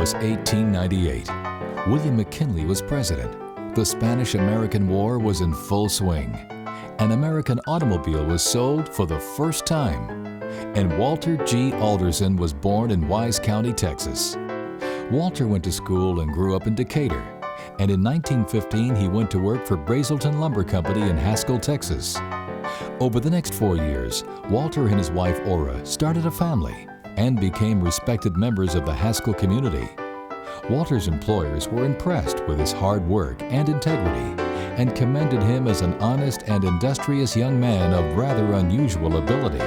was 1898. William McKinley was president. The Spanish-American War was in full swing. An American automobile was sold for the first time. And Walter G. Alderson was born in Wise County, Texas. Walter went to school and grew up in Decatur. And in 1915, he went to work for Brazelton Lumber Company in Haskell, Texas. Over the next 4 years, Walter and his wife Ora started a family and became respected members of the Haskell community. Walter's employers were impressed with his hard work and integrity and commended him as an honest and industrious young man of rather unusual ability.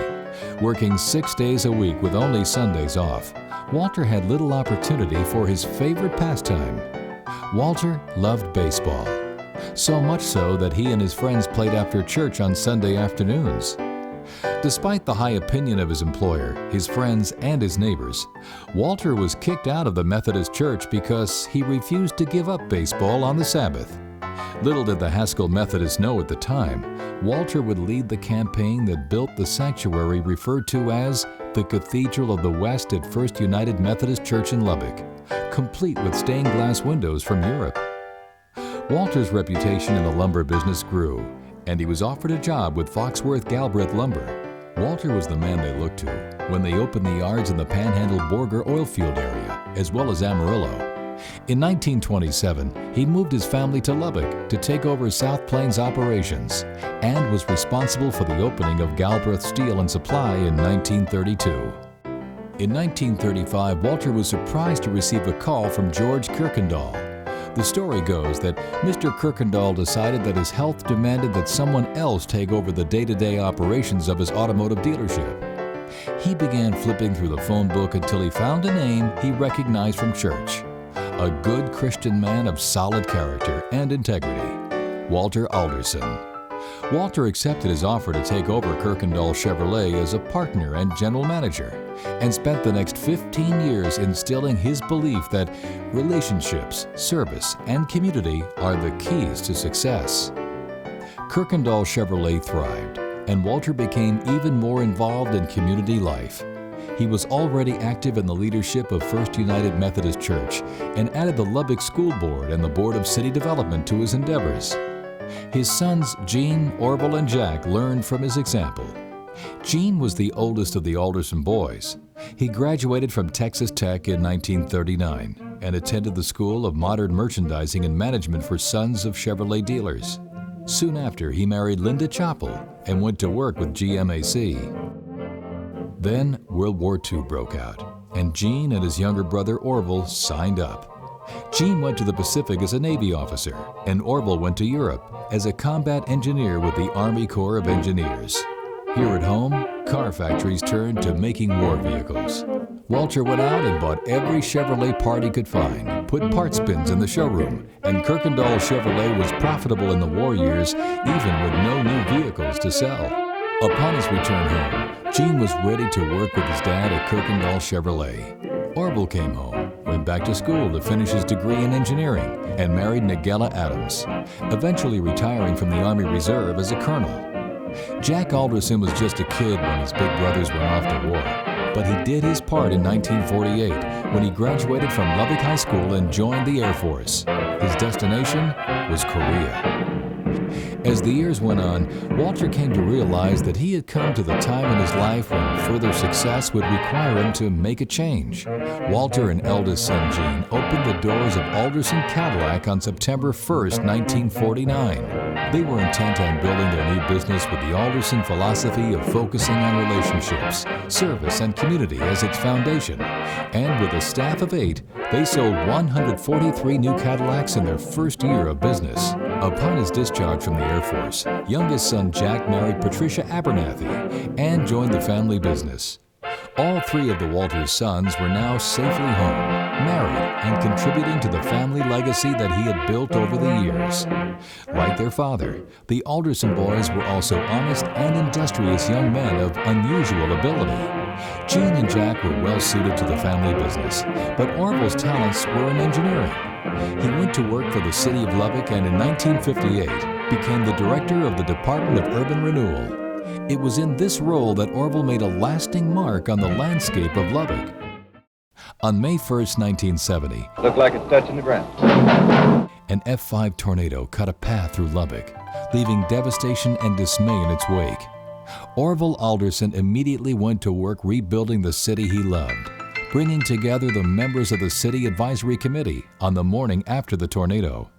Working 6 days a week with only Sundays off, Walter had little opportunity for his favorite pastime. Walter loved baseball, so much so that he and his friends played after church on Sunday afternoons. Despite the high opinion of his employer, his friends, and his neighbors, Walter was kicked out of the Methodist Church because he refused to give up baseball on the Sabbath. Little did the Haskell Methodists know at the time, Walter would lead the campaign that built the sanctuary referred to as the Cathedral of the West at First United Methodist Church in Lubbock, complete with stained glass windows from Europe. Walter's reputation in the lumber business grew, and he was offered a job with Foxworth Galbraith Lumber. Walter was the man they looked to when they opened the yards in the Panhandle Borger oilfield area, as well as Amarillo. In 1927, he moved his family to Lubbock to take over South Plains operations and was responsible for the opening of Galbraith Steel and Supply in 1932. In 1935, Walter was surprised to receive a call from George Kirkendall. The story goes that Mr. Kirkendall decided that his health demanded that someone else take over the day-to-day operations of his automotive dealership. He began flipping through the phone book until he found a name he recognized from church. A good Christian man of solid character and integrity, Walter Alderson. Walter accepted his offer to take over Kirkendall Chevrolet as a partner and general manager, and spent the next 15 years instilling his belief that relationships, service, and community are the keys to success. Kirkendall Chevrolet thrived, and Walter became even more involved in community life. He was already active in the leadership of First United Methodist Church and added the Lubbock School Board and the Board of City Development to his endeavors. His sons, Gene, Orville, and Jack, learned from his example. Gene was the oldest of the Alderson boys. He graduated from Texas Tech in 1939 and attended the School of Modern Merchandising and Management for Sons of Chevrolet Dealers. Soon after, he married Linda Chappell and went to work with GMAC. Then World War II broke out, and Gene and his younger brother Orville signed up. Gene went to the Pacific as a Navy officer, and Orville went to Europe as a combat engineer with the Army Corps of Engineers. Here at home, car factories turned to making war vehicles. Walter went out and bought every Chevrolet part he could find, put parts bins in the showroom, and Kirkendall Chevrolet was profitable in the war years, even with no new vehicles to sell. Upon his return home, Gene was ready to work with his dad at Kirkendall Chevrolet. Orville came home, went back to school to finish his degree in engineering, and married Nigella Adams, eventually retiring from the Army Reserve as a colonel. Jack Alderson was just a kid when his big brothers went off to war, but he did his part in 1948 when he graduated from Lubbock High School and joined the Air Force. His destination was Korea. As the years went on, Walter came to realize that he had come to the time in his life when further success would require him to make a change. Walter and eldest son Gene opened the doors of Alderson Cadillac on September 1st, 1949. They were intent on building their new business with the Alderson philosophy of focusing on relationships, service, and community as its foundation. And with a staff of 8, they sold 143 new Cadillacs in their first year of business. Upon his discharge from the Air Force, youngest son Jack married Patricia Abernathy and joined the family business. All 3 of the Walters sons were now safely home, married, and contributing to the family legacy that he had built over the years. Like their father, the Alderson boys were also honest and industrious young men of unusual ability. Gene and Jack were well suited to the family business, but Orville's talents were in engineering. He went to work for the city of Lubbock and in 1958 became the director of the Department of Urban Renewal. It was in this role that Orville made a lasting mark on the landscape of Lubbock. On May 1st, 1970, Looked like it's touching the ground. an F5 tornado cut a path through Lubbock, leaving devastation and dismay in its wake. Orville Alderson immediately went to work rebuilding the city he loved, bringing together the members of the City Advisory Committee on the morning after the tornado.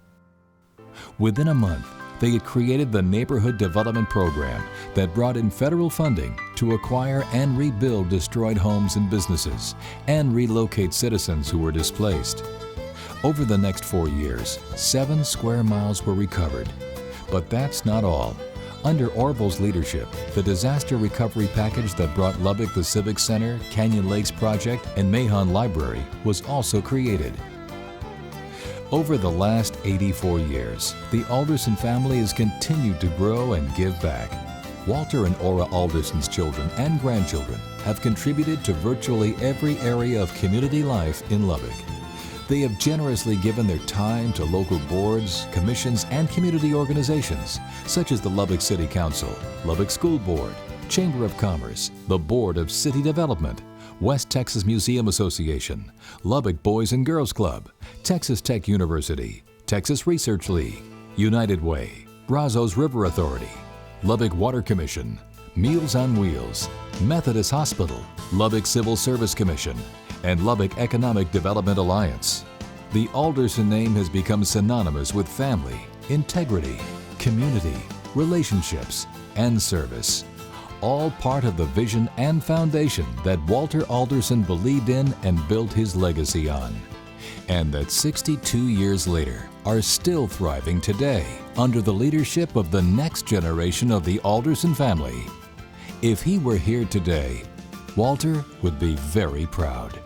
Within a month, they had created the Neighborhood Development Program that brought in federal funding to acquire and rebuild destroyed homes and businesses and relocate citizens who were displaced. Over the next 4 years, 7 square miles were recovered. But that's not all. Under Orville's leadership, the disaster recovery package that brought Lubbock the Civic Center, Canyon Lakes Project, and Mahon Library was also created. Over the last 84 years, the Alderson family has continued to grow and give back. Walter and Ora Alderson's children and grandchildren have contributed to virtually every area of community life in Lubbock. They have generously given their time to local boards, commissions, and community organizations, such as the Lubbock City Council, Lubbock School Board, Chamber of Commerce, the Board of City Development, West Texas Museum Association, Lubbock Boys and Girls Club, Texas Tech University, Texas Research League, United Way, Brazos River Authority, Lubbock Water Commission, Meals on Wheels, Methodist Hospital, Lubbock Civil Service Commission, and Lubbock Economic Development Alliance. The Alderson name has become synonymous with family, integrity, community, relationships, and service. All part of the vision and foundation that Walter Alderson believed in and built his legacy on. And that 62 years later are still thriving today under the leadership of the next generation of the Alderson family. If he were here today, Walter would be very proud.